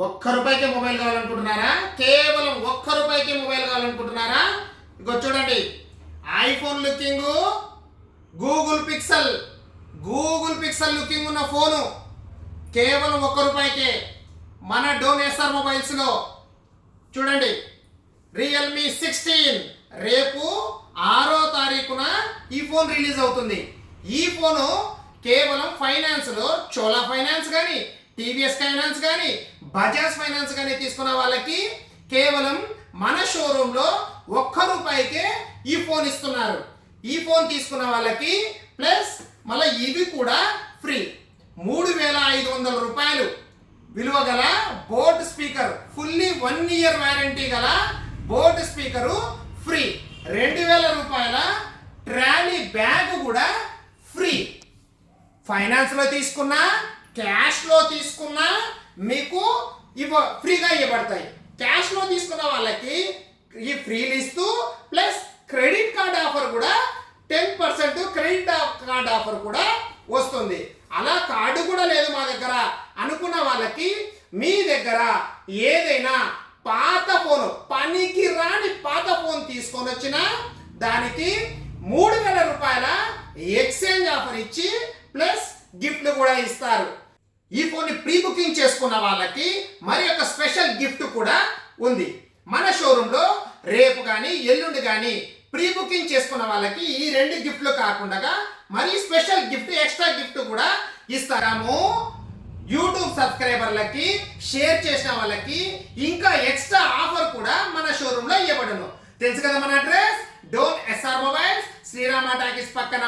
ఒక్క రూపాయికే మొబైల్ కావాలనుకుంటున్నారా? కేవలం ఒక్క రూపాయికే మొబైల్ కావాలనుకుంటున్నారా? ఇగో చూడండి, iPhone looking Google pixel looking ఉన్న ఫోను కేవలం ఒక్క రూపాయికే మన డోన్ ఎస్ఆర్ మొబైల్స్ లో. చూడండి, రియల్మీ 16 రేపు 6వ తారీఖున ఈ ఫోన్ రిలీజ్ అవుతుంది. ఈ ఫోను కేవలం ఫైనాన్స్ లో చోలా ఫైనాన్స్ కానీ, టీవీఎస్ ఫైనాన్స్ కానీ, బజాజ్ ఫైనాన్స్ కానీ తీసుకున్న వాళ్ళకి కేవలం మన షోరూమ్ లో ఒక్క రూపాయికే ఈ ఫోన్ ఇస్తున్నారు. ఈ ఫోన్ తీసుకున్న వాళ్ళకి ప్లస్ మళ్ళీ ఇవి కూడా ఫ్రీ. 3500 రూపాయలు విలువ గల boat speaker, fully 1 year warranty గల బోట్ స్పీకరు ఫ్రీ. 2000 రూపాయల ట్రాలీ బ్యాగ్ కూడా ఫ్రీ. ఫైనాన్స్ లో తీసుకున్నా, క్యాష్ లో తీసుకున్నా మీకు ఫ్రీగా ఇవ్వబడతాయి. క్యాష్ లో తీసుకున్న వాళ్ళకి ఈ ఫ్రీలు ఇస్తూ ప్లస్ క్రెడిట్ కార్డ్ ఆఫర్ కూడా 10% క్రెడిట్ కార్డ్ ఆఫర్ కూడా వస్తుంది. అలా కార్డు కూడా లేదు మా దగ్గర అనుకున్న వాళ్ళకి మీ దగ్గర ఏదైనా పాత ఫోన్, పనికి రాని పాత ఫోన్ తీసుకొని వచ్చినా దానికి 3000 రూపాయల ఎక్స్చేంజ్ ఆఫర్ ఇచ్చి ప్లస్ గిఫ్ట్లు కూడా ఇస్తారు. ఈ ఫోన్ ని ప్రీ బుకింగ్ చేసుకున్న వాళ్ళకి మరి ఒక స్పెషల్ గిఫ్ట్ కూడా ఉంది. మన షోరూమ్ లో రేపు కానీ ఎల్లుండి కానీ ప్రీ బుకింగ్ చేసుకున్న వాళ్ళకి ఈ 2 గిఫ్ట్లు కాకుండా మరి స్పెషల్ గిఫ్ట్, ఎక్స్ట్రా గిఫ్ట్ కూడా ఇస్తాము. యూట్యూబ్ సబ్స్క్రైబర్లకి, షేర్ చేసిన వాళ్ళకి ఇంకా ఎక్స్ట్రా ఆఫర్ కూడా మన షోరూమ్ లో ఇవ్వబడును. తెలుసు కదా మన address, Dhone SR mobiles, Srirama talkies పక్కన.